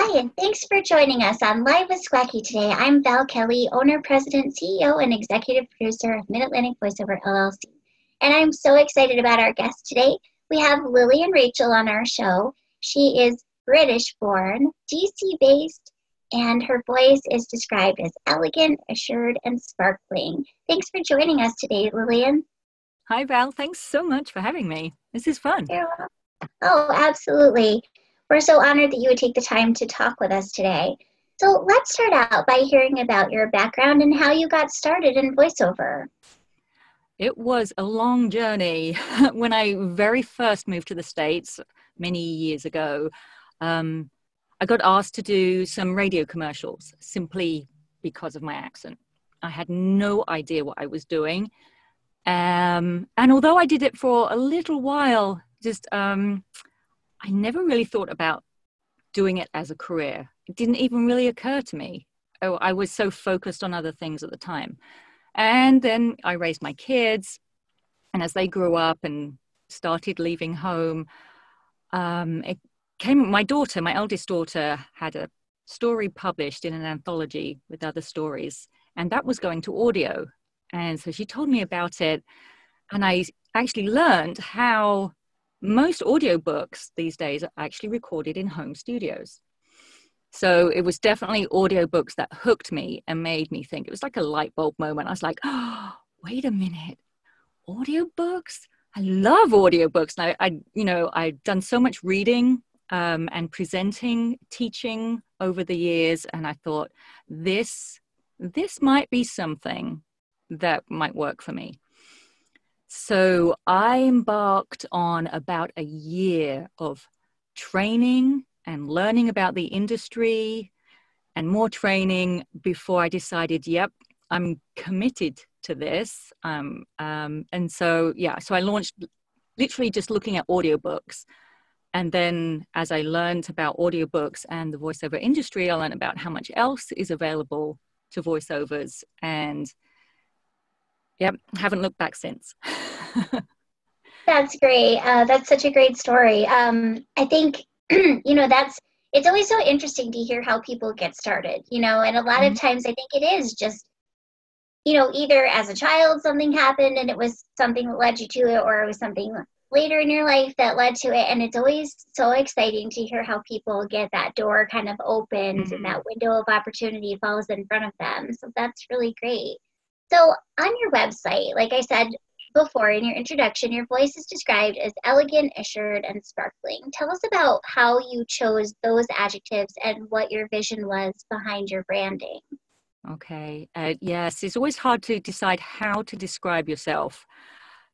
Hi, and thanks for joining us on Live with Squacky today. I'm Val Kelly, owner, president, CEO, and executive producer of Mid-Atlantic Voiceover LLC. And I'm so excited about our guest today. We have Lillian Rachel on our show. She is British-born, DC-based, and her voice is described as elegant, assured, and sparkling. Thanks for joining us today, Lillian. Hi, Val. Thanks so much for having me. This is fun. You're welcome. Oh, absolutely. We're so honored that you would take the time to talk with us today. So let's start out by hearing about your background and how you got started in voiceover. It was a long journey. When I very first moved to the States many years ago, I got asked to do some radio commercials simply because of my accent. I had no idea what I was doing. And although I did it for a little while, I never really thought about doing it as a career. It didn't even really occur to me. I was so focused on other things at the time. And then I raised my kids, and as they grew up and started leaving home, my daughter, my eldest daughter, had a story published in an anthology with other stories, and that was going to audio. And so she told me about it, and I actually learned how most audiobooks these days are actually recorded in home studios. So it was definitely audiobooks that hooked me and made me think. It was like a light bulb moment. I was like, oh, wait a minute, audiobooks? I love audiobooks. And I've done so much reading and presenting, teaching over the years. And I thought, this might be something that might work for me. So I embarked on about a year of training and learning about the industry and more training before I decided, yep, I'm committed to this. And so I launched literally just looking at audiobooks. And then as I learned about audiobooks and the voiceover industry, I learned about how much else is available to voiceovers, and yep, haven't looked back since. That's great. That's such a great story. I think, it's always so interesting to hear how people get started, and a lot of times I think it is just, either as a child something happened and it was something that led you to it, or it was something later in your life that led to it. And it's always so exciting to hear how people get that door kind of opened and that window of opportunity falls in front of them. So that's really great. So on your website, like I said before in your introduction, your voice is described as elegant, assured, and sparkling. Tell us about how you chose those adjectives and what your vision was behind your branding. Okay. Yes, it's always hard to decide how to describe yourself.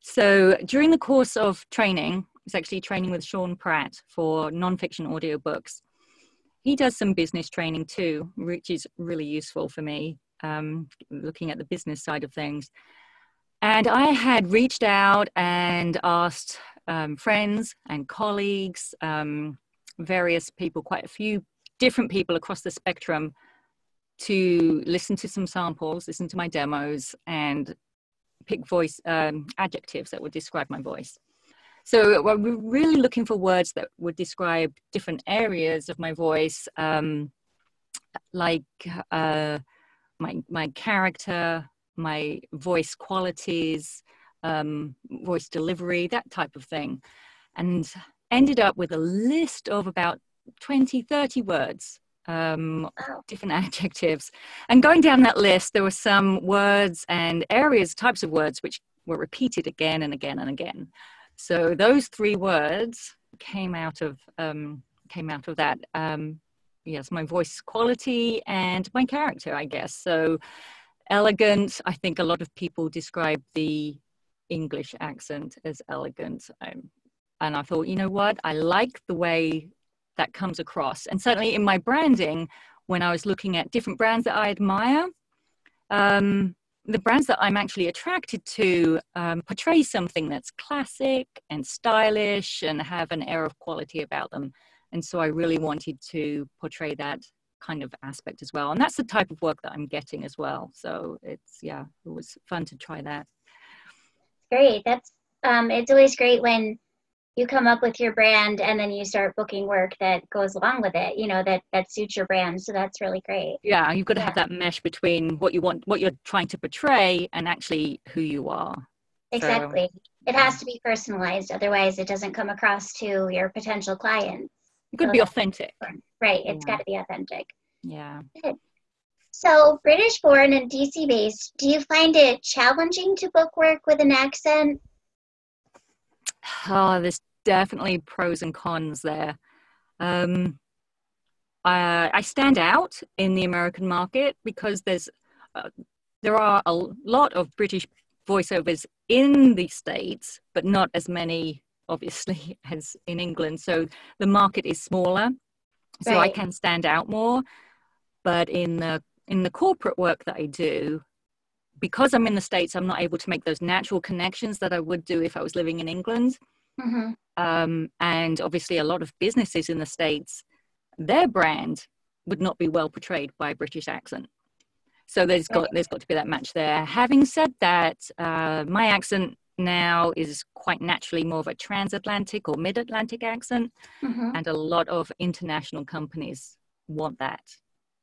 So during the course of training, it's actually training with Sean Pratt for nonfiction audiobooks. He does some business training too, which is really useful for me, looking at the business side of things. And I had reached out and asked friends and colleagues, various people, quite a few different people across the spectrum, to listen to some samples, listen to my demos, and pick voice adjectives that would describe my voice. So we're really looking for words that would describe different areas of my voice, like my character, my voice qualities, voice delivery, that type of thing. And ended up with a list of about 20, 30 words, different adjectives. And going down that list, there were some words and areas, types of words, which were repeated again and again and again. So those three words came out of that. Yes, my voice quality and my character, I guess. So elegant, I think a lot of people describe the English accent as elegant. And I thought, you know what? I like the way that comes across. And certainly in my branding, when I was looking at different brands that I admire, the brands that I'm actually attracted to portray something that's classic and stylish and have an air of quality about them. And so I really wanted to portray that kind of aspect as well. And that's the type of work that I'm getting as well. So it was fun to try that. Great. That's it's always great when you come up with your brand and then you start booking work that goes along with it, you know, that suits your brand. So that's really great. Yeah, you've got to Yeah. have that mesh between what you want, what you're trying to portray, and actually who you are. Exactly. So, It has to be personalized, otherwise it doesn't come across to your potential clients. you've got to be authentic. Right. It's got to be authentic. Yeah. Good. So, British born and DC based, do you find it challenging to book work with an accent? Oh, there's definitely pros and cons there. I stand out in the American market because there are a lot of British voiceovers in the States, but not as many, obviously, as in England. So the market is smaller, so I can stand out more. But in the corporate work that I do, because I'm in the States, I'm not able to make those natural connections that I would do if I was living in England. And obviously, a lot of businesses in the States, their brand would not be well portrayed by a British accent. So there's got to be that match there. Having said that, my accent now is quite naturally more of a transatlantic or mid-Atlantic accent, and a lot of international companies want that.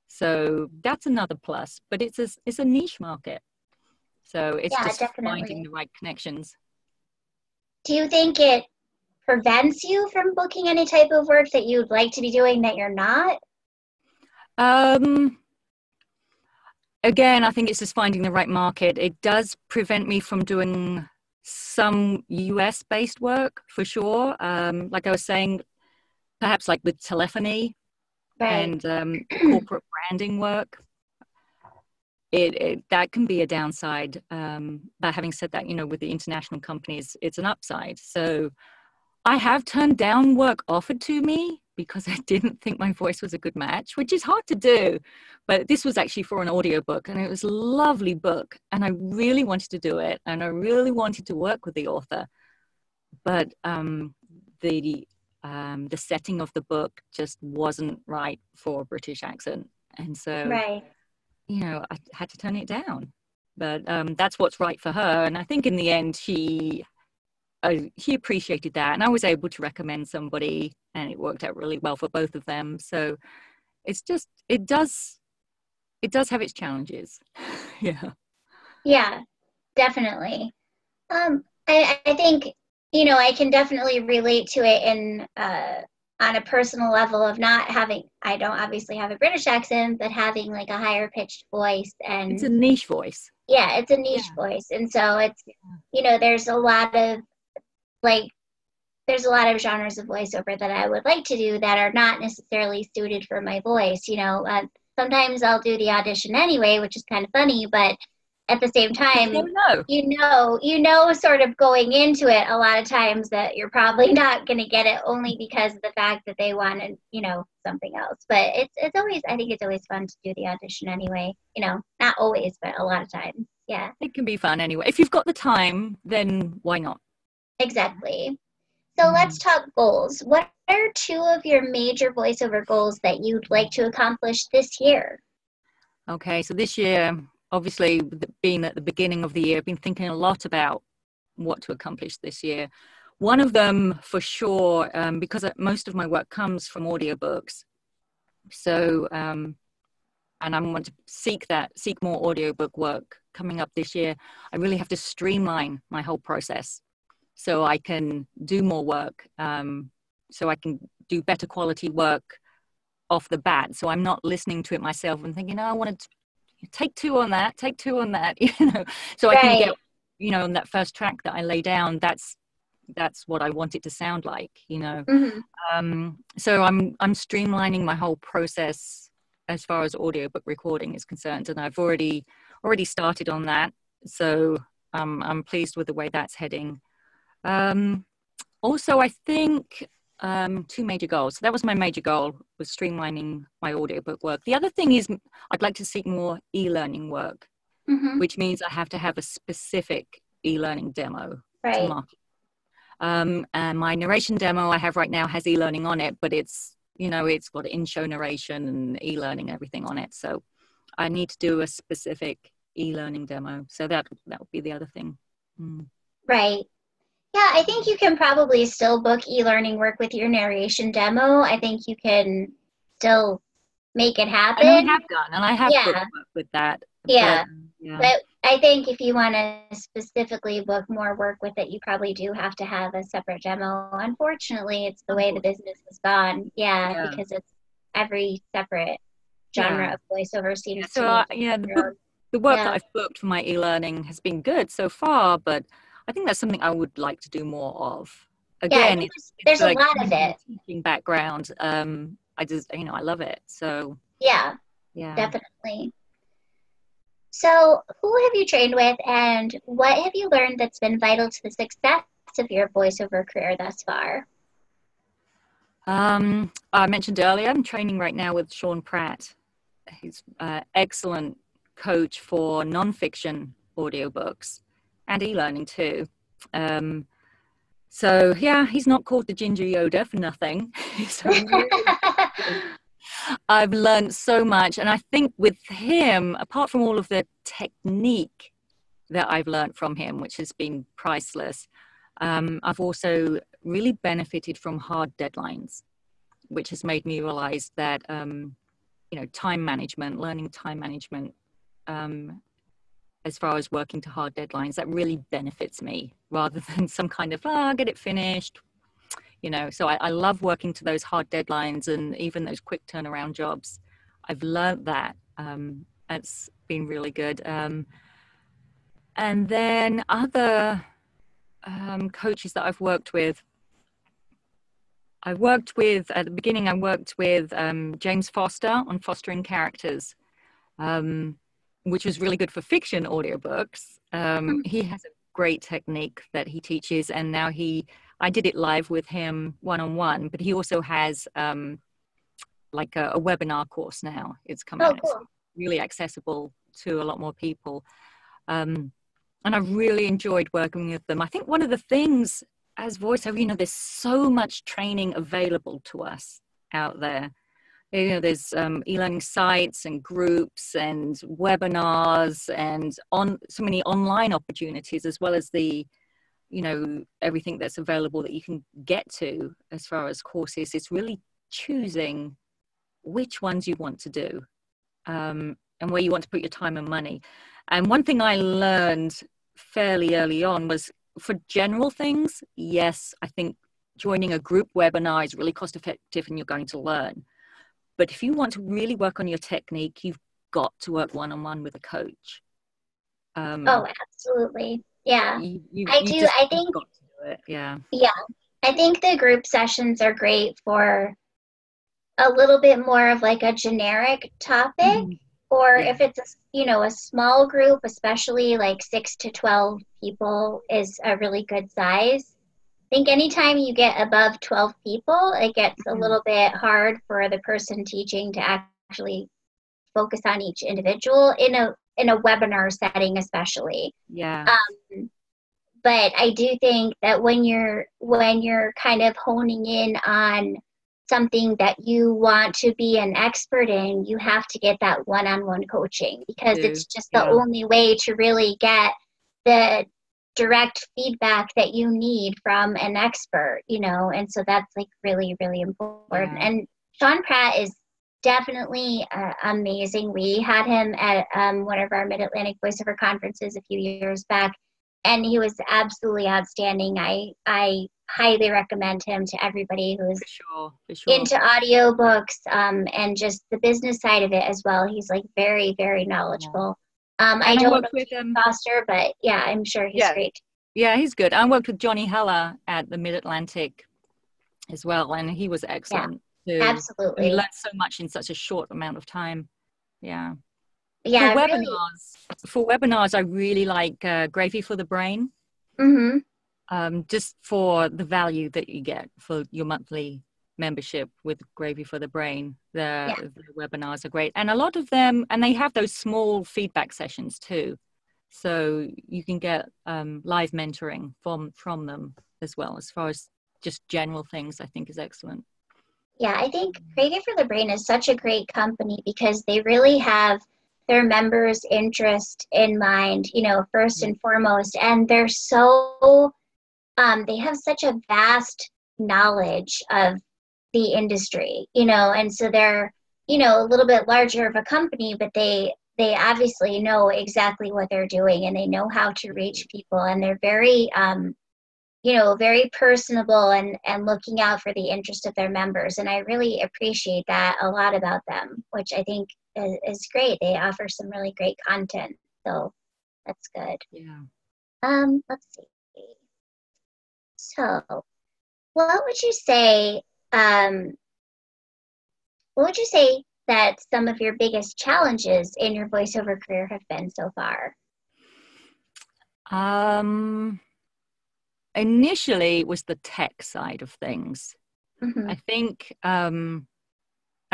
So that's another plus. But it's a niche market, so it's just finding the right connections. Do you think it prevents you from booking any type of work that you'd like to be doing that you're not? Again, I think it's just finding the right market. It does prevent me from doing some US-based work for sure. Like I was saying, perhaps like with telephony and corporate branding work. That can be a downside. But having said that, you know, with the international companies, it's an upside. So I have turned down work offered to me because I didn't think my voice was a good match, which is hard to do. But this was actually for an audiobook, and it was a lovely book, and I really wanted to do it, and I really wanted to work with the author. But the setting of the book just wasn't right for a British accent. And so, you know, I had to turn it down. But that's what's right for her. And I think in the end, he appreciated that, and I was able to recommend somebody, and it worked out really well for both of them. So it's just, it does have its challenges. Yeah, definitely. I think, you know, I can definitely relate to it in on a personal level of not having, I don't obviously have a British accent, but having like a higher pitched voice. And it's a niche voice. Yeah, it's a niche voice. And so it's, you know, there's a lot of genres of voiceover that I would like to do that are not necessarily suited for my voice. You know, sometimes I'll do the audition anyway, which is kind of funny, but at the same time, you know, sort of going into it a lot of times that you're probably not going to get it, only because of the fact that they wanted, you know, something else. But it's always, I think it's always fun to do the audition anyway. You know, not always, but a lot of times. Yeah. It can be fun anyway. If you've got the time, then why not? Exactly. So let's talk goals. What are two of your major voiceover goals that you'd like to accomplish this year? Okay, so this year, obviously, being at the beginning of the year, I've been thinking a lot about what to accomplish this year. One of them, for sure, because most of my work comes from audiobooks. So, and I want to seek more audiobook work coming up this year. I really have to streamline my whole process so I can do more work, so I can do better quality work off the bat. So I'm not listening to it myself and thinking, oh, I want to take two on that, you know, so I can get, you know, on that first track that I lay down, that's what I want it to sound like, you know. So I'm streamlining my whole process as far as audiobook recording is concerned, and I've already started on that. So I'm pleased with the way that's heading. Also, I think two major goals. So that was my major goal, was streamlining my audiobook work. The other thing is I'd like to seek more e-learning work, which means I have to have a specific e-learning demo to market. And my narration demo I have right now has e-learning on it, but it's, you know, it's got in-show narration and e-learning, everything on it. So I need to do a specific e-learning demo. So that would be the other thing. Right. Yeah, I think you can probably still book e-learning work with your narration demo. I think you can still make it And I happen. have done, and I have booked Yeah, work with that. But yeah. yeah, But I think if you want to specifically book more work with it, you probably do have to have a separate demo. Unfortunately, it's the way the unfortunately, business has gone. Yeah, yeah, because it's every separate yeah. genre of voiceover Yeah, seems to so need yeah, their own. the work that Yeah, I've booked for my e-learning has been good so far, but I think that's something I would like to do more of. yeah. I Again, think it's there's a like lot of coming from a it. teaching background. I just, I love it. So Yeah, yeah. definitely. So, who have you trained with, and what have you learned that's been vital to the success of your voiceover career thus far? I mentioned earlier, I'm training right now with Sean Pratt. He's an excellent coach for nonfiction audiobooks and e-learning too. So yeah, he's not called the Ginger Yoda for nothing. He's a really good. I've learned so much, and I think with him, apart from all of the technique that I've learned from him, which has been priceless, I've also really benefited from hard deadlines, which has made me realize that time management, learning time management, as far as working to hard deadlines, that really benefits me rather than some kind of, I'll get it finished. So I love working to those hard deadlines and even those quick turnaround jobs. I've learned that. It's been really good. And then other coaches that I've worked with, at the beginning, I worked with James Foster on fostering characters, which was really good for fiction audiobooks. He has a great technique that he teaches, and now I did it live with him one-on-one, but he also has like a webinar course now. It's come Oh, out. It's cool. really accessible to a lot more people. And I really enjoyed working with them. I think one of the things as voiceover, there's so much training available to us out there. There's e-learning sites and groups and webinars and so many online opportunities, as well as the everything that's available that you can get to as far as courses. It's really choosing which ones you want to do, and where you want to put your time and money. And one thing I learned fairly early on was, for general things, yes, I think joining a group webinar is really cost effective and you're going to learn. But if you want to really work on your technique, you've got to work one-on-one with a coach. Oh, absolutely. Yeah. I You do. just I think, got to do it. Yeah. yeah, I think the group sessions are great for a little bit more of like a generic topic, Mm-hmm. or Yeah. if it's a small group, especially like 6 to 12 people is a really good size. I think anytime you get above 12 people, it gets a little bit hard for the person teaching to actually focus on each individual in a webinar setting, especially. Yeah. But I do think that when you're kind of honing in on something that you want to be an expert in, you have to get that one-on-one coaching, because it's just the Yeah. only way to really get the direct feedback that you need from an expert, and so that's like really, really important. Yeah. And Sean Pratt is definitely amazing. We had him at one of our Mid-Atlantic voiceover conferences a few years back, and he was absolutely outstanding. I highly recommend him to everybody who's For sure. into audiobooks, and just the business side of it as well. He's like very, very knowledgeable. I don't know Foster, but yeah, I'm sure he's great. Yeah, he's good. I worked with Johnny Heller at the Mid-Atlantic as well, and he was excellent too. Absolutely. You learn so much in such a short amount of time. Yeah. Yeah, For webinars, I really like Gravy for the Brain. Just for the value that you get for your monthly membership with Gravy for the Brain. The webinars are great. And a lot of them, and they have those small feedback sessions too. So you can get live mentoring from them as well, as far as just general things. I think is excellent. Yeah, I think Gravy for the Brain is such a great company because they really have their members' interest in mind, first and foremost. And they're so they have such a vast knowledge of the industry, you know, and so they're, you know, a little bit larger of a company, but they obviously know exactly what they're doing, and they know how to reach people, and they're very, you know, very personable and looking out for the interest of their members. And I really appreciate that a lot about them, which I think is great. They offer some really great content. So that's good. Yeah. Let's see. So what would you say, that some of your biggest challenges in your voiceover career have been so far? Initially it was the tech side of things. Mm-hmm. I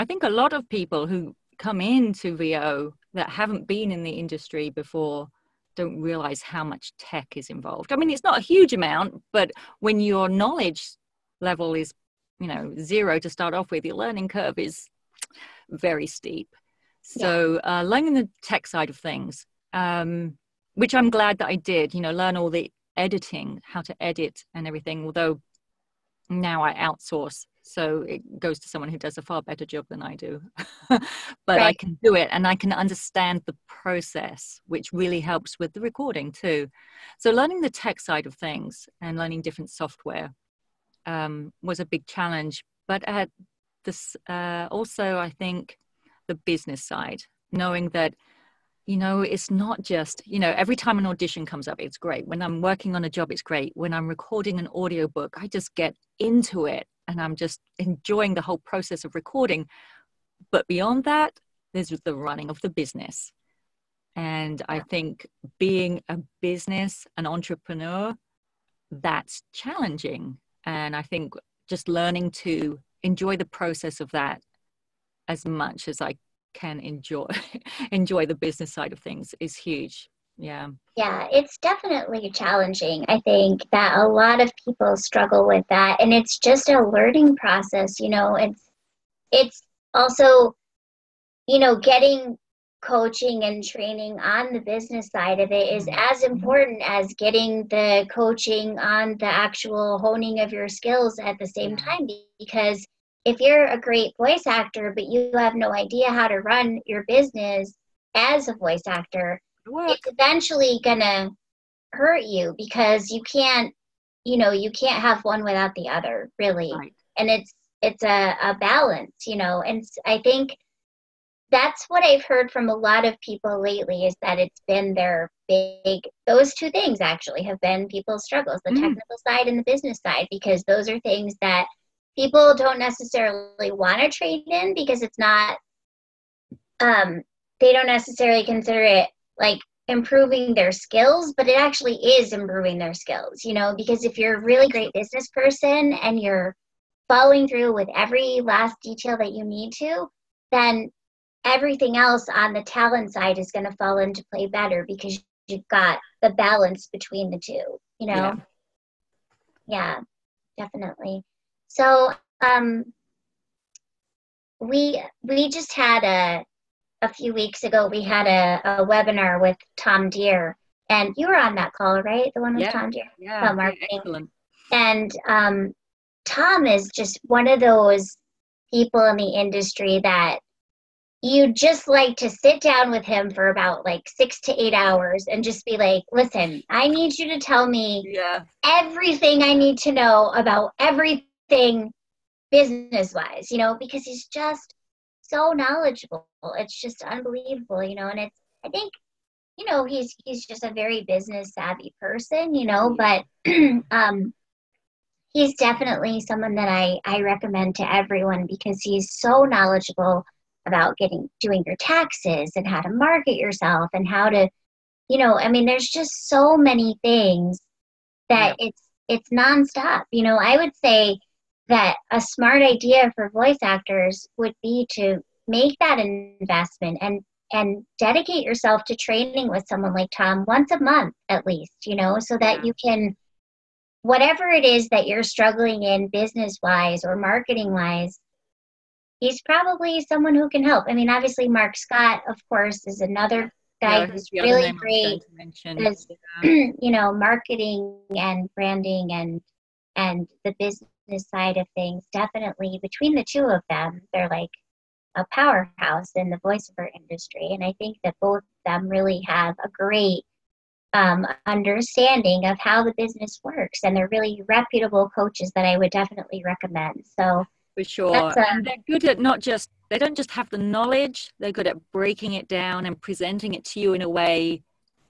think a lot of people who come into VO that haven't been in the industry before don't realize how much tech is involved. I mean, it's not a huge amount, but when your knowledge level is, you know, 0 to start off with, your learning curve is very steep. So learning the tech side of things, which I'm glad that I did, you know, learn all the editing, how to edit and everything, although now I outsource, so it goes to someone who does a far better job than I do. But right. I can do it, and I can understand the process, which really helps with the recording too. So learning the tech side of things and learning different software was a big challenge. But at this also, I think the business side, knowing that, you know, it's not just, you know, every time an audition comes up, it's great. When I'm working on a job, it's great. When I'm recording an audiobook, I just get into it and I'm just enjoying the whole process of recording. But beyond that, there's the running of the business. And I think being a business, an entrepreneur, that's challenging. And I think just learning to enjoy the process of that as much as I can enjoy the business side of things is huge. Yeah, It's definitely challenging. I think that a lot of people struggle with that, and it's just a learning process. You know, it's also, you know, getting coaching and training on the business side of it is as important as getting the coaching on the actual honing of your skills at the same time, because if you're a great voice actor, but you have no idea how to run your business as a voice actor, it's eventually gonna hurt you, because you can't have one without the other, really. Right. And it's a balance, you know. And I think that's what I've heard from a lot of people lately, is that it's been those two things actually have been people's struggles, the technical side and the business side, because those are things that people don't necessarily want to trade in, because it's not, they don't necessarily consider it like improving their skills, but it actually is improving their skills, you know, because if you're a really great business person and you're following through with every last detail that you need to, then everything else on the talent side is going to fall into play better, because you've got the balance between the two, you know? Yeah, definitely. So we just had a few weeks ago, we had a webinar with Tom Deere, and you were on that call, right? The one with Tom Deere? Yeah, marketing. Excellent. And Tom is just one of those people in the industry that you just like to sit down with him for about like 6 to 8 hours and just be like, listen, I need you to tell me everything I need to know about everything business-wise, you know, because he's just so knowledgeable. It's just unbelievable, you know. And I think, you know, he's just a very business savvy person, you know, but he's definitely someone that I recommend to everyone, because he's so knowledgeable about doing your taxes and how to market yourself and how to, you know, I mean, there's just so many things that it's nonstop. You know, I would say that a smart idea for voice actors would be to make that investment and dedicate yourself to training with someone like Tom once a month at least, you know, so that you can, whatever it is that you're struggling in business-wise or marketing-wise, he's probably someone who can help. I mean, obviously Mark Scott, of course, is another guy No, who's who's the other really name I was going great to mention? as Yeah. marketing and branding and the business side of things. Definitely between the two of them, they're like a powerhouse in the voiceover industry. And I think that both of them really have a great understanding of how the business works, and they're really reputable coaches that I would definitely recommend. So For sure. And they're good at they don't just have the knowledge, they're good at breaking it down and presenting it to you in a way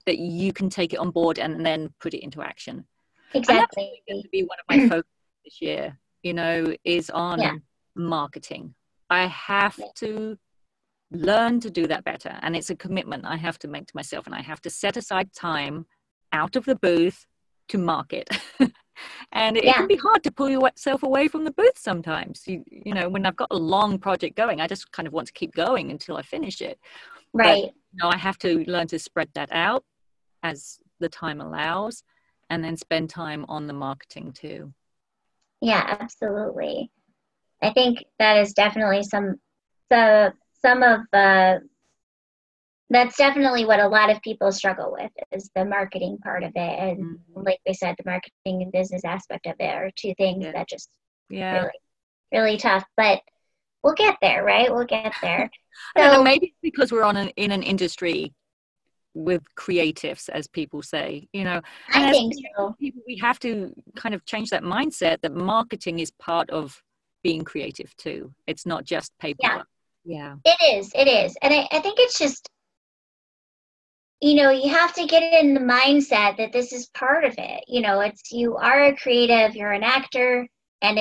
that you can take it on board and then put it into action. exactly. And that's going to be one of my focuses this year, is on marketing. I have to learn to do that better. And it's a commitment I have to make to myself. And I have to set aside time out of the booth to market. And it can be hard to pull yourself away from the booth sometimes. When I've got a long project going, I just kind of want to keep going until I finish it. Right. But, I have to learn to spread that out as the time allows, and then spend time on the marketing too. Yeah, absolutely. I think that is definitely that's definitely what a lot of people struggle with, is the marketing part of it. And like we said, the marketing and business aspect of it are two things that just really, really tough. But we'll get there, right? We'll get there. I don't know, maybe it's because we're in an industry with creatives, as people say, and I think so. People, we have to kind of change that mindset that marketing is part of being creative too. It's not just paperwork. Yeah. It is. And I think it's just, you have to get in the mindset that this is part of it. You are a creative, you're an actor, and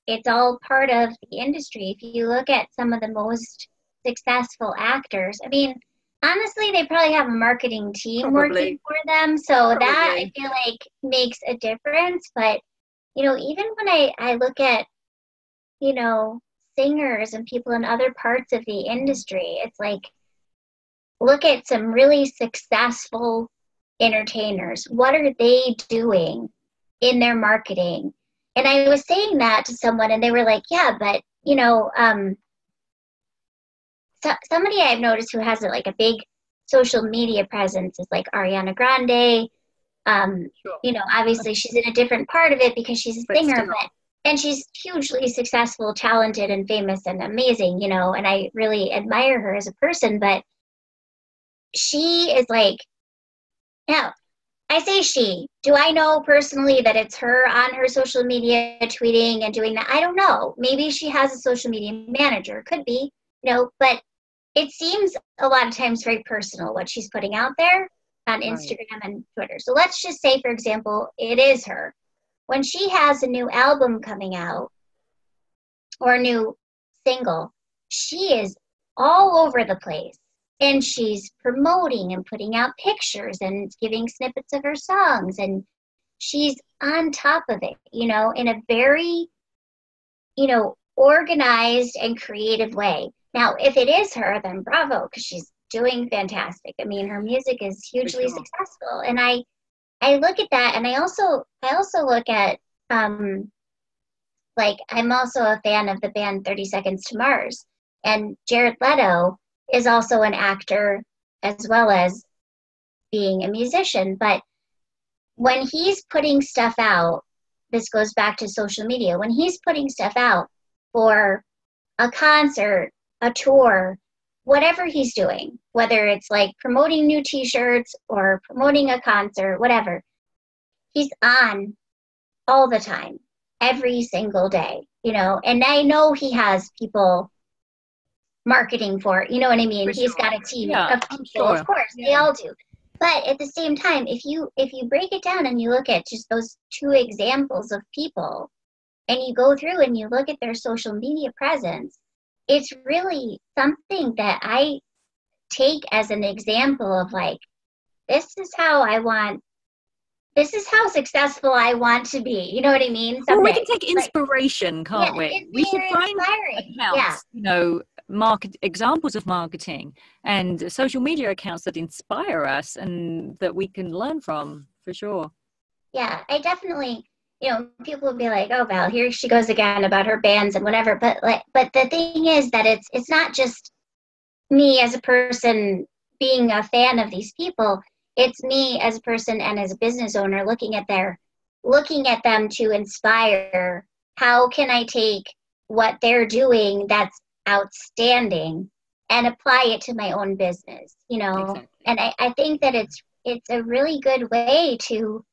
it's all part of the industry. If you look at some of the most successful actors, I mean, honestly, they probably have a marketing team working for them. So that, I feel like, makes a difference. But, even when I look at, singers and people in other parts of the industry, it's like, look at some really successful entertainers. What are they doing in their marketing? And I was saying that to someone, and they were like, yeah, but, somebody I've noticed who has a big social media presence is like Ariana Grande. Obviously she's in a different part of it because she's a singer, and she's hugely successful, talented, and famous, and amazing, and I really admire her as a person. But she is now, I say she. Do I know personally that it's her on her social media tweeting and doing that? I don't know. Maybe she has a social media manager. Could be, but it seems a lot of times very personal what she's putting out there on Instagram and Twitter. So let's just say, for example, it is her. When she has a new album coming out or a new single, she is all over the place. And she's promoting and putting out pictures and giving snippets of her songs. And she's on top of it, in a very, organized and creative way. Now, if it is her, then bravo, because she's doing fantastic. I mean, her music is hugely successful. And I look at that, and I also look at, I'm also a fan of the band 30 Seconds to Mars. And Jared Leto is also an actor as well as being a musician. But when he's putting stuff out, this goes back to social media, when he's putting stuff out for a concert, a tour, whatever he's doing, whether it's promoting new t-shirts or promoting a concert, whatever, he's on all the time, every single day, and I know he has people marketing for it, you know what I mean? He's got a team of people, of course, they all do. But at the same time, if you break it down and you look at just those two examples of people, and you go through and you look at their social media presence, it's really something that I take as an example of this is how successful I want to be. You know what I mean? Well, we can take inspiration, can't we? We should find accounts, examples of marketing and social media accounts that inspire us and that we can learn from, for sure. Yeah, I definitely, people will be like, oh, Val, here she goes again about her bands and whatever. But the thing is that it's not just me as a person being a fan of these people. It's me as a person and as a business owner looking at them to inspire. How can I take what they're doing that's outstanding and apply it to my own business, Exactly. And I think that it's a really good way to,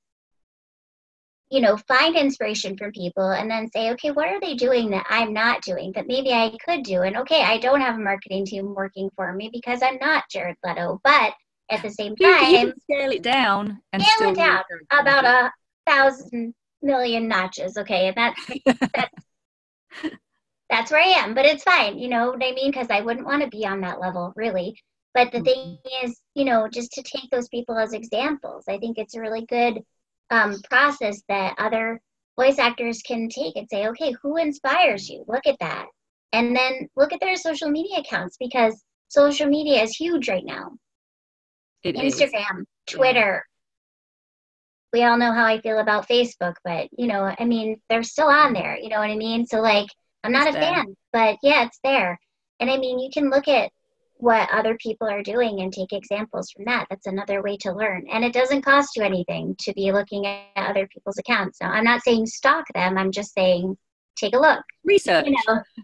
find inspiration from people and then say, okay, what are they doing that I'm not doing that maybe I could do? And okay, I don't have a marketing team working for me because I'm not Jared Leto, but at the same You time, can scale it down and scale still it down about 1,000,000,000 notches. Okay. And that's where I am, but it's fine. You know what I mean? Because I wouldn't want to be on that level, really. But the thing is, just to take those people as examples, I think it's a really good process that other voice actors can take and say, okay, who inspires you? Look at that. And then look at their social media accounts, because social media is huge right now. Instagram, Twitter. We all know how I feel about Facebook, but, they're still on there. You know what I mean? So, like, I'm not a fan, but yeah, it's there. And I mean, you can look at what other people are doing and take examples from that. That's another way to learn. And it doesn't cost you anything to be looking at other people's accounts. Now, I'm not saying stalk them. I'm just saying take a look. Research.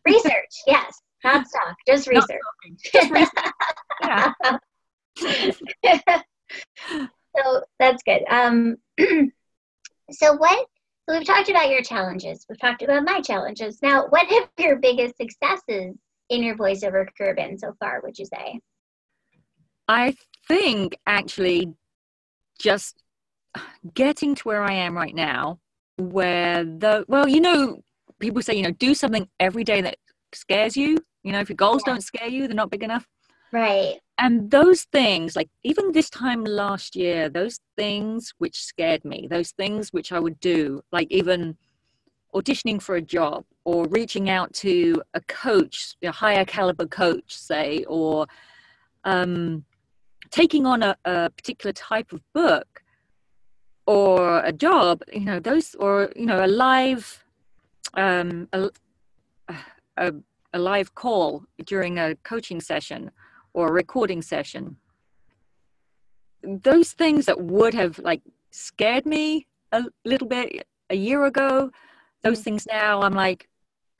Research. Yes. Not stalk, just research. Just research. Yeah. So that's good. So we've talked about your challenges. We've talked about my challenges. Now, what have your biggest successes in your voiceover career been so far, would you say? I think actually just getting to where I am right now, where people say, do something every day that scares you. If your goals don't scare you, they're not big enough. Right. And those things, like even this time last year, those things which scared me, those things which I would do, like even auditioning for a job or reaching out to a coach, a higher caliber coach, say, or taking on a particular type of book or a job, those, or, a live, a live call during a coaching session or a recording session. Those things that would have scared me a little bit a year ago, those things now I'm like,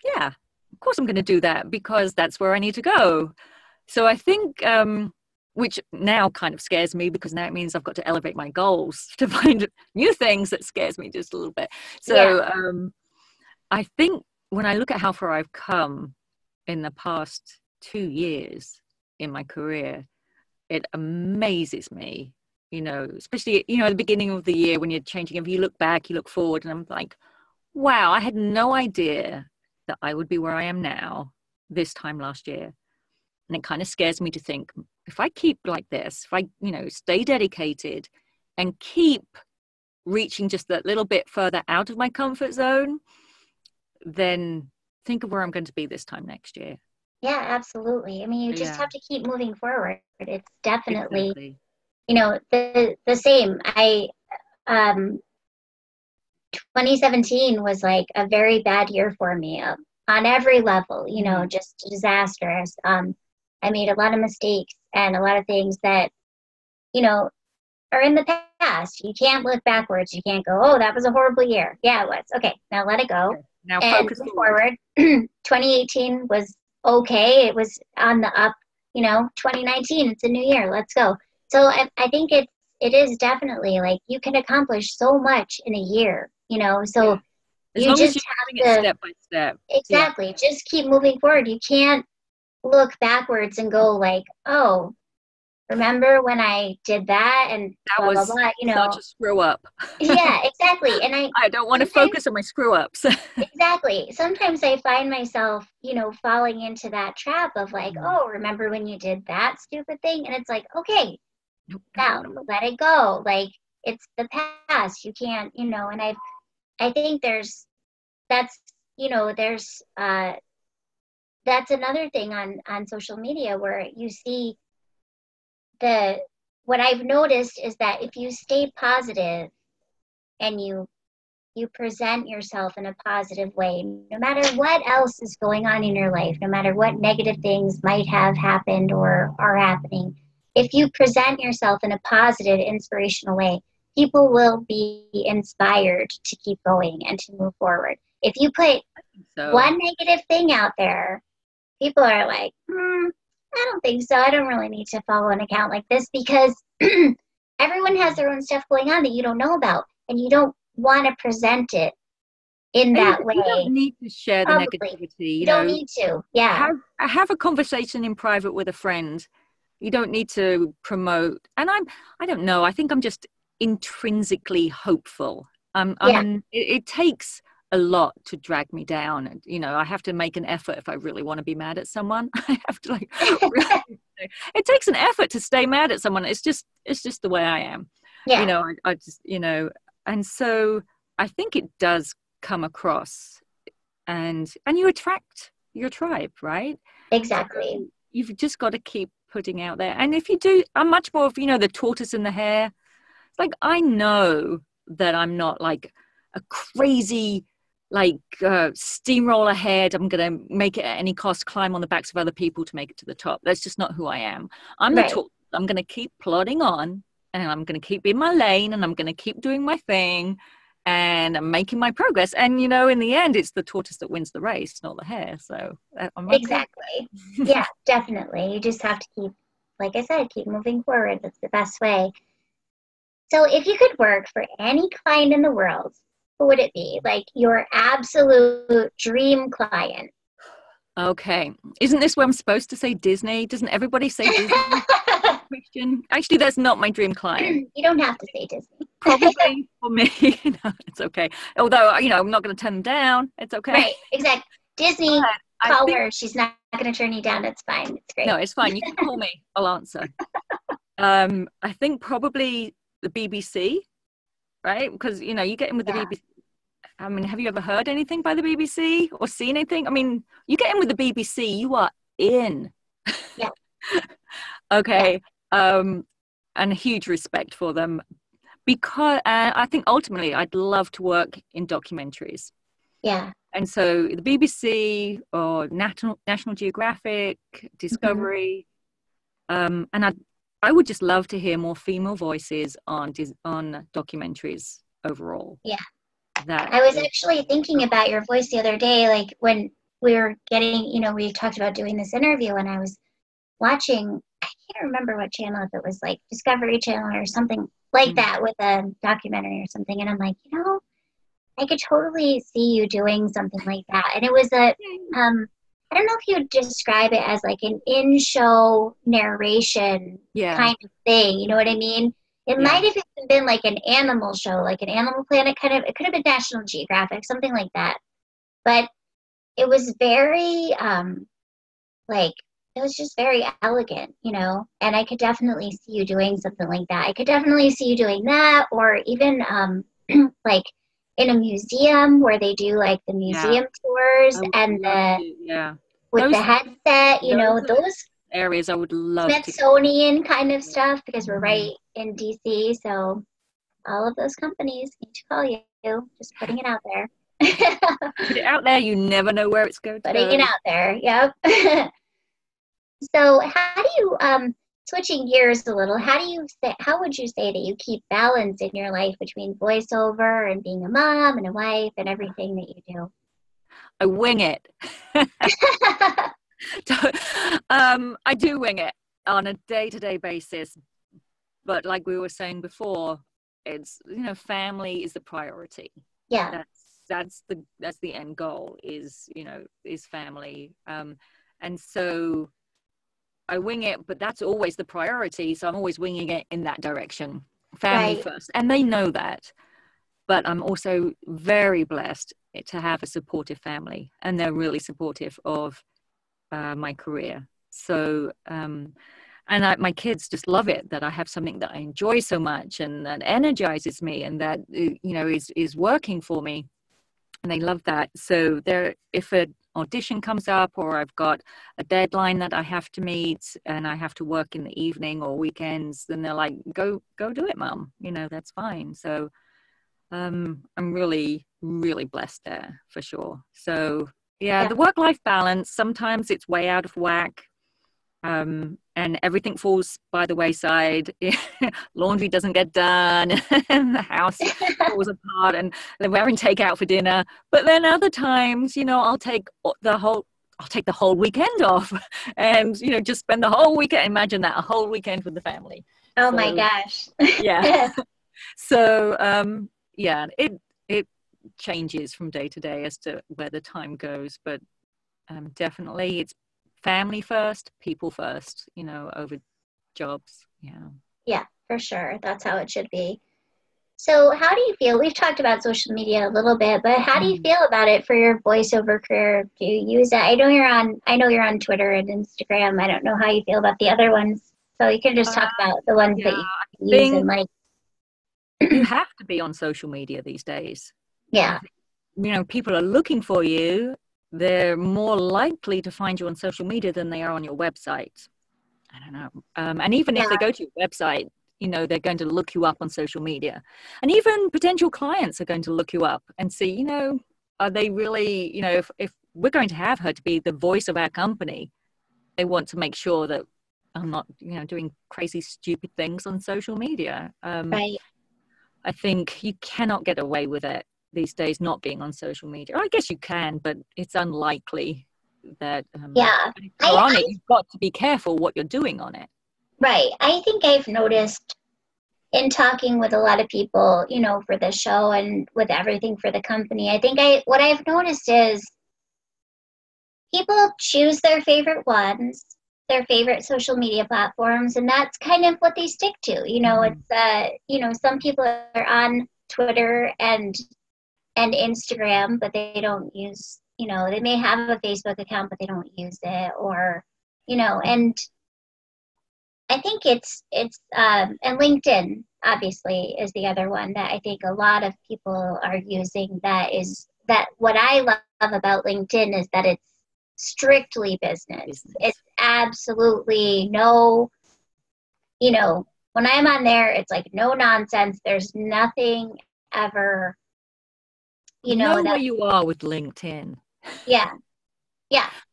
yeah, of course I'm going to do that because that's where I need to go. So I think, which now kind of scares me because now it means I've got to elevate my goals to find new things that scares me just a little bit. So I think when I look at how far I've come in the past 2 years in my career, it amazes me, especially, at the beginning of the year when you're changing, if you look back, you look forward, and I'm like, wow, I had no idea that I would be where I am now this time last year. And it kind of scares me to think, if I keep like this, if I, stay dedicated and keep reaching just that little bit further out of my comfort zone, then think of where I'm going to be this time next year. Yeah, absolutely. I mean, you just have to keep moving forward. It's definitely, the same. 2017 was like a very bad year for me on every level, just disastrous. I made a lot of mistakes and a lot of things that, are in the past. You can't look backwards. You can't go, oh, that was a horrible year. Yeah, it was. Okay, now let it go. Okay. Now and focus forward. 2018 was okay. It was on the up. 2019, it's a new year. Let's go. So I think it is definitely like you can accomplish so much in a year, so as you long just as you're doing it step by step. Exactly. Just keep moving forward. You can't look backwards and go like, oh, remember when I did that and that blah, was blah, blah, such a screw up. Yeah, exactly. And I don't want to focus on my screw ups. Exactly. Sometimes I find myself, falling into that trap of like, oh, remember when you did that stupid thing? And it's like, okay, now let it go. Like, it's the past. You can't, and I think that's another thing on social media where you see what I've noticed is that if you stay positive and you present yourself in a positive way, no matter what else is going on in your life, no matter what negative things might have happened or are happening, if you present yourself in a positive, inspirational way, people will be inspired to keep going and to move forward. If you put one negative thing out there, people are like, I don't think so. I don't really need to follow an account like this, because everyone has their own stuff going on that you don't know about, and you don't want to present it in that way. You don't need to share the negativity. You don't need to. Yeah. Have a conversation in private with a friend. You don't need to promote. And I don't know. I think I'm just intrinsically hopeful. It takes a lot to drag me down. You know, I have to make an effort if I really want to be mad at someone. I have to it takes an effort to stay mad at someone. It's just the way I am. Yeah. You know, I just, you know, and so I think it does come across, and you attract your tribe, right? Exactly. So you've just got to keep putting out there. And if you do, I'm much more of, you know, the tortoise and the hare. It's like, I know that I'm not like a crazy steamroll ahead. I'm going to make it at any cost, climb on the backs of other people to make it to the top. That's just not who I am. I'm the tortoise. I'm going to keep plodding on, and I'm going to keep in my lane, and I'm going to keep doing my thing, and I'm making my progress. And, you know, in the end, it's the tortoise that wins the race, not the hare. So exactly. Yeah, definitely. You just have to keep, like I said, keep moving forward. That's the best way. So if you could work for any client in the world, who would it be? Like your absolute dream client? Okay. Isn't this where I'm supposed to say Disney? Doesn't everybody say Disney? Christian? Actually, that's not my dream client. You don't have to say Disney. Probably for me. No, it's okay. Although, you know, I'm not going to turn them down. It's okay. Right, exactly. Disney, call her. She's not going to turn you down. It's fine. It's great. No, it's fine. You can call me. I'll answer. I think probably the BBC, right? Because, you know, you get in with the BBC. I mean, have you ever heard anything by the BBC or seen anything? I mean, you get in with the BBC, you are in. Yeah. Okay. And a huge respect for them, because I think ultimately I'd love to work in documentaries. Yeah. And so the BBC or National Geographic, Discovery, and I would just love to hear more female voices on documentaries overall. Yeah. I was actually thinking about your voice the other day, like when we were getting, you know, we talked about doing this interview, and I was watching, I can't remember what channel, if it was like Discovery Channel or something like that, with a documentary or something. And I'm like, you know, I could totally see you doing something like that. And it was I don't know if you would describe it as like an in-show narration kind of thing. You know what I mean? It might have even been like an animal show, like an Animal Planet kind of. It could have been National Geographic, something like that. But it was very, it was just very elegant, you know? And I could definitely see you doing something like that. I could definitely see you doing that, or even like in a museum where they do like the museum tours and with the headset, you know, those areas I would love Smithsonian kind of stuff, because we're right in DC. So all of those companies need to call you. Just putting it out there. Put it out there. You never know where it's going to go. Putting it out there. Yep. So how do you, switching gears a little, how would you say that you keep balance in your life between voiceover and being a mom and a wife and everything that you do? I wing it. I do wing it on a day-to-day basis, but like we were saying before, it's, you know, family is the priority. Yeah, that's the end goal, is, you know, is family, and so I wing it, but that's always the priority. So I'm always winging it in that direction, family first, and they know that. But I'm also very blessed to have a supportive family, and they're really supportive of my career. So, and my kids just love it, that I have something that I enjoy so much and that energizes me, and that, you know, is working for me, and they love that. So if an audition comes up, or I've got a deadline that I have to meet and I have to work in the evening or weekends, then they're like, go do it, Mom. You know, that's fine. So I'm really, really blessed there, for sure. So the work-life balance, sometimes it's way out of whack. and everything falls by the wayside. Laundry doesn't get done, and the house falls apart, and then we're having takeout for dinner. But then other times, I'll take the whole weekend off, and just spend the whole weekend. Imagine that, a whole weekend with the family. Oh my gosh. Yeah. So it changes from day to day as to where the time goes, but definitely it's family first, people first, over jobs. Yeah, for sure. That's how it should be. So how do you feel? We've talked about social media a little bit, but how do you feel about it for your voiceover career? Do you use it? I know you're on Twitter and Instagram. I don't know how you feel about the other ones. So you can just talk about the ones that you use and like. You have to be on social media these days. Yeah. People are looking for you. They're more likely to find you on social media than they are on your website. I don't know. And even if they go to your website, they're going to look you up on social media. And even potential clients are going to look you up and see, are they really, if we're going to have her to be the voice of our company, they want to make sure that I'm not, doing crazy, stupid things on social media. Right. I think you cannot get away with it these days not being on social media. I guess you can, but it's unlikely that if you're on it, you've got to be careful what you're doing on it. Right. I think I've noticed in talking with a lot of people, for the show and with everything for the company, I think what I've noticed is people choose their favorite ones, their favorite social media platforms, and that's kind of what they stick to. It's some people are on Twitter and Instagram, but they don't use, they may have a Facebook account, but they don't use it, or, and I think it's and LinkedIn obviously is the other one that I think a lot of people are using. That what I love about LinkedIn is that it's strictly business. It's absolutely no, when I'm on there, it's like no nonsense. There's nothing ever, where you are with LinkedIn. Yeah.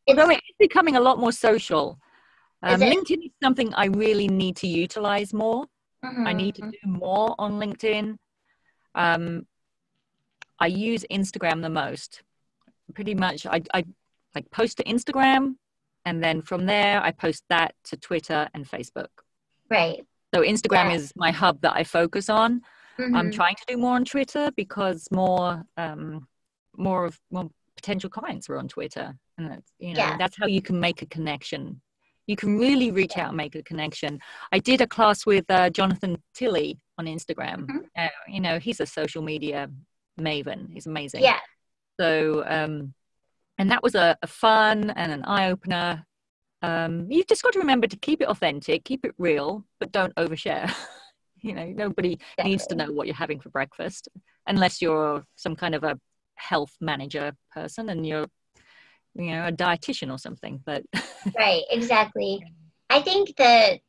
Although it's becoming a lot more social. LinkedIn is something I really need to utilize more. I need to do more on LinkedIn. I use Instagram the most. Pretty much, I like post to Instagram, and then from there, I post that to Twitter and Facebook. Right. So Instagram is my hub that I focus on. I'm trying to do more on Twitter because more potential clients are on Twitter, and that's how you can make a connection. You can really reach out and make a connection. I did a class with Jonathan Tilley on Instagram. He's a social media maven. He's amazing. Yeah. So, and that was a fun and an eye-opener. You've just got to remember to keep it authentic, keep it real, but don't overshare. Nobody needs to know what you're having for breakfast unless you're some kind of a health manager person and you're a dietitian or something. But right, exactly. I think the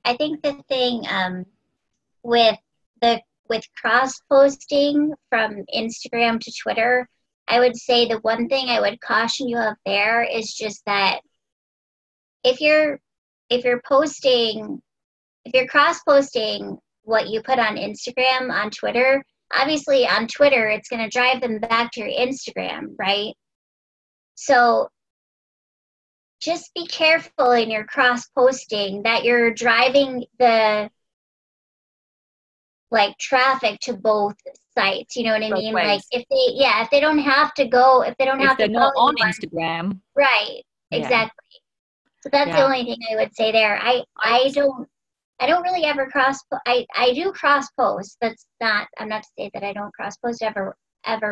thing with cross posting from Instagram to Twitter, I would say the one thing I would caution you of there is just that if you're cross posting what you put on Instagram on Twitter, obviously on Twitter it's going to drive them back to your Instagram, right? So just be careful in your cross posting that you're driving the traffic to both sites. You know what I mean? Ways. Like if they don't have to go, if they're not on Instagram, right? Exactly. So that's the only thing I would say there. I don't really ever cross. I do cross post. That's not. I'm not to say that I don't cross post ever,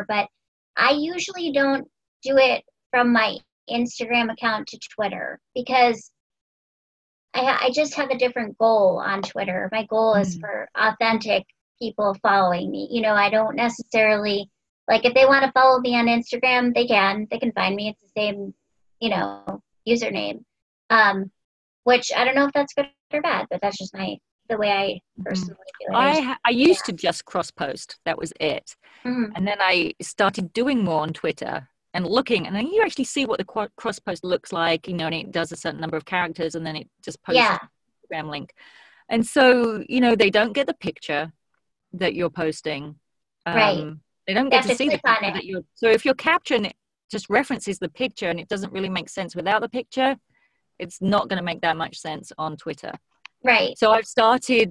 but I usually don't do it from my Instagram account to Twitter because I just have a different goal on Twitter. My goal is for authentic people following me. I don't necessarily if they want to follow me on Instagram, they can find me. It's the same, username. Which I don't know if that's good or bad, but that's just the way I personally do it. I used to just cross post. That was it. And then I started doing more on Twitter. and looking, and then you actually see what the cross post looks like, you know, and it does a certain number of characters, and then it just posts Yeah. a Instagram link. And so, you know, they don't get the picture that you're posting. Right. They don't You get have to see the click on picture it. that you're. So if your caption just references the picture and it doesn't really make sense without the picture, it's not going to make that much sense on Twitter. Right. So I've started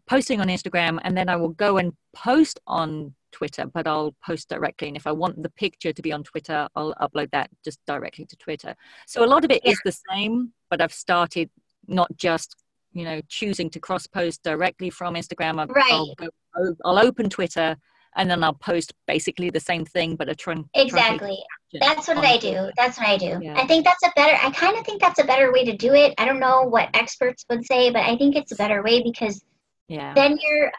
posting on Instagram, and then I will go and post on Twitter, but I'll post directly. And if I want the picture to be on Twitter, I'll upload that just directly to Twitter. So a lot of it is the same, but I've started not just, you know, choosing to cross post directly from Instagram. I'll open Twitter, and then I'll post basically the same thing, but Exactly. That's what I do. That's what I do. Yeah. I kind of think that's a better way to do it. I don't know what experts would say, but I think it's a better way, because then you're,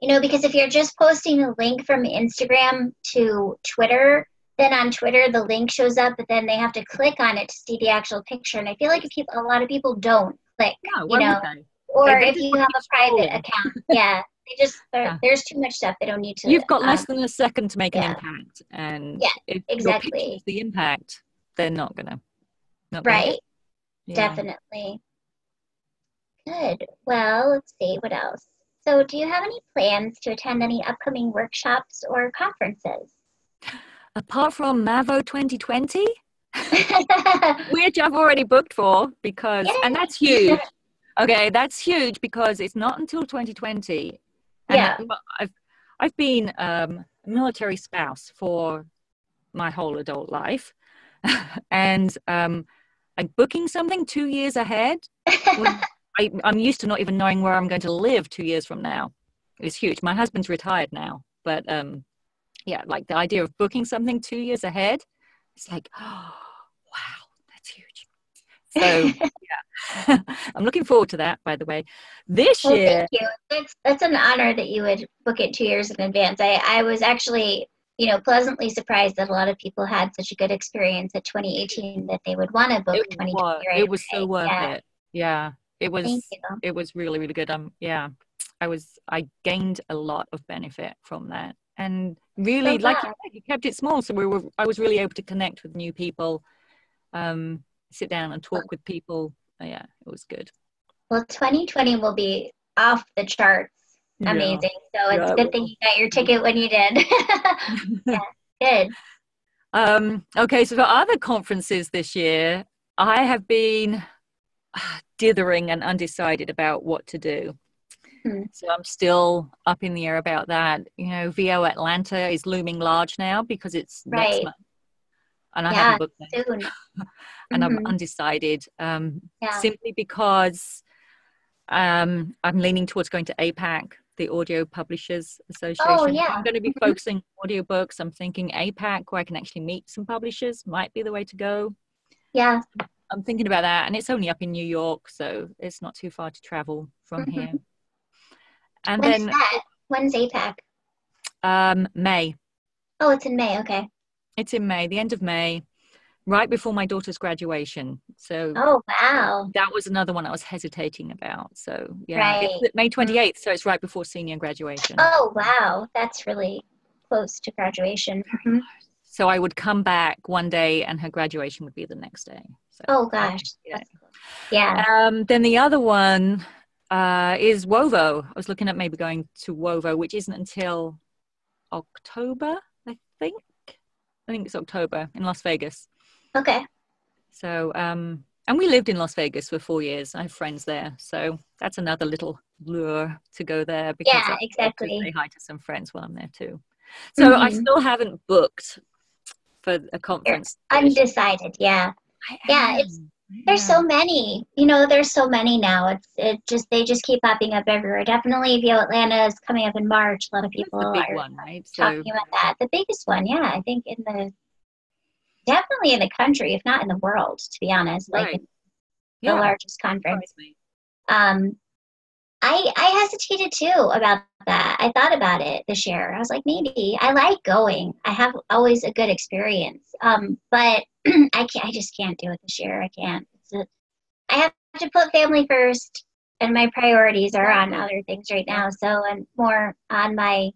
you know, because if you're just posting a link from Instagram to Twitter, then on Twitter the link shows up, but then they have to click on it to see the actual picture. And I feel like a lot of people don't click, you know, or if you have a private account, there's too much stuff they don't need to. You've got less than a second to make an impact, and if exactly. your picture is the impact, they're not gonna. Definitely. Good. Well, let's see what else. So, do you have any plans to attend any upcoming workshops or conferences? Apart from MAVO 2020, which I've already booked for, and that's huge. Okay, that's huge because it's not until 2020. And I've been a military spouse for my whole adult life, and I'm booking something 2 years ahead. I'm used to not even knowing where I'm going to live 2 years from now. It's huge. My husband's retired now, but like the idea of booking something 2 years ahead, it's like, oh, wow, that's huge. So I'm looking forward to that, by the way. This year. Thank you. That's an honor that you would book it 2 years in advance. I was actually, you know, pleasantly surprised that a lot of people had such a good experience at 2018 that they would want to book 2020. It was so worth it. Yeah. It was really, really good. I gained a lot of benefit from that. And really, like you said, you kept it small. So I was really able to connect with new people, sit down and talk with people. Yeah, it was good. Well, 2020 will be off the charts. Amazing. So it's a good thing you got your ticket when you did. Good. Okay, so for other conferences this year, I have been dithering and undecided about what to do. So I'm still up in the air about that. You know, VO Atlanta is looming large now because it's next month. And I haven't booked that. Soon. And I'm undecided, simply because I'm leaning towards going to APAC, the Audio Publishers Association. I'm going to be focusing on audiobooks. I'm thinking APAC, where I can actually meet some publishers, might be the way to go. Yeah. I'm thinking about that, and it's only up in New York, so it's not too far to travel from here. And When's APAC? May. Oh, it's in May. Okay. It's in May, the end of May, right before my daughter's graduation. So that was another one I was hesitating about. So it's May 28th, so it's right before senior graduation. Oh wow, that's really close to graduation. So I would come back one day and her graduation would be the next day. So, oh gosh. Then the other one is WOVO. I was looking at maybe going to WOVO, which isn't until October, I think. I think it's October in Las Vegas. Okay. So, and we lived in Las Vegas for 4 years. I have friends there. So that's another little lure to go there. Because exactly. I say hi to some friends while I'm there too. So I still haven't booked for a conference. You're undecided. There's so many, you know, there's so many now. They just keep popping up everywhere. Definitely VO Atlanta is coming up in March. A lot of people are talking about that. The biggest one, I think definitely in the country, if not in the world, to be honest, the largest conference. I hesitated too about that. I thought about it this year. I was like, maybe. I like going. I have always a good experience. But I just can't do it this year. I can't. I have to put family first, and my priorities are on other things right now. So, and more on my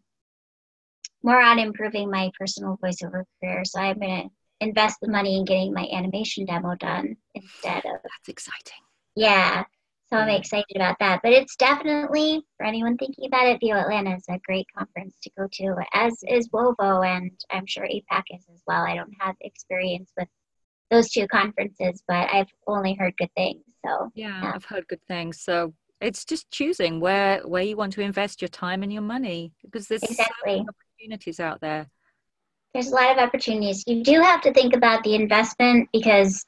more on improving my personal voiceover career. So I'm going to invest the money in getting my animation demo done instead of. That's exciting. Yeah. So I'm excited about that. But it's definitely, for anyone thinking about it, VO Atlanta is a great conference to go to, as is WOVO, and I'm sure APAC is as well. I don't have experience with those two conferences, but I've only heard good things. So yeah. I've heard good things. So it's just choosing where you want to invest your time and your money, because there's so many opportunities out there. There's a lot of opportunities. You do have to think about the investment, because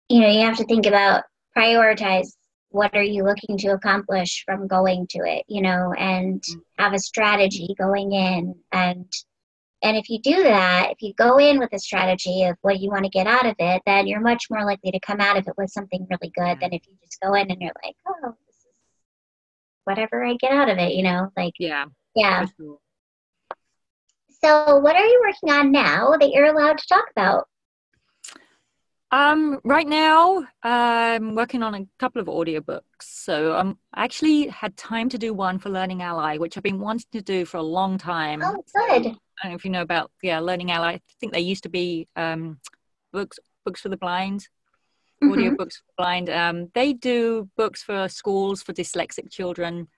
you have to think about, prioritize, what are you looking to accomplish from going to it, and have a strategy going in. And if you do that, if you go in with a strategy of what you want to get out of it, then you're much more likely to come out of it with something really good than if you just go in and you're like, oh, this is whatever I get out of it, Yeah. Sure. So what are you working on now that you're allowed to talk about? Right now, I'm working on a couple of audiobooks. So I actually had time to do one for Learning Ally, which I've been wanting to do for a long time. Oh, good. So, I don't know if you know about Learning Ally. I think they used to be books for the blind, audiobooks for the blind. They do books for schools for dyslexic children,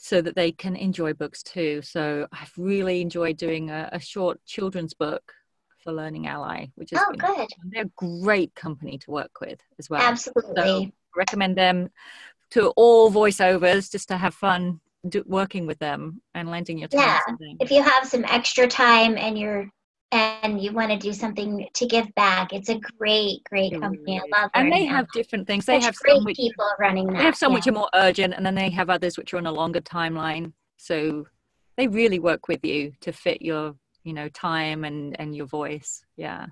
so that they can enjoy books too. So I've really enjoyed doing a short children's book for Learning Ally, which is good. They're a great company to work with as well. Absolutely. So I recommend them to all voiceovers, just to have fun working with them and lending your time to them. If you have some extra time and you want to do something to give back, it's a great company. I love and Learning they have Ally. different things. They have great people running that. They have some which are more urgent, and then they have others which are on a longer timeline. So they really work with you to fit your time and your voice. Yeah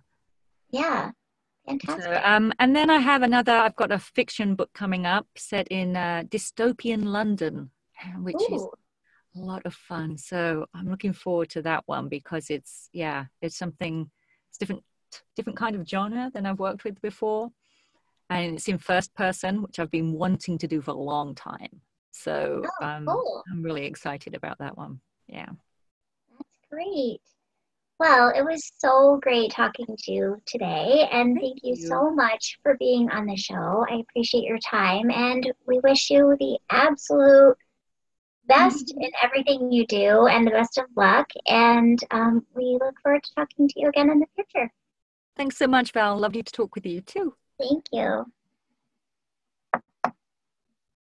Fantastic. So, and then I've got a fiction book coming up set in dystopian London, which is a lot of fun. So I'm looking forward to that one, because it's different kind of genre than I've worked with before, and it's in first person, which I've been wanting to do for a long time. So cool. I'm really excited about that one. Yeah. That's great. Well, it was so great talking to you today, and thank you so much for being on the show. I appreciate your time, and we wish you the absolute best in everything you do, and the best of luck, and we look forward to talking to you again in the future. Thanks so much, Val. Lovely to talk with you too. Thank you.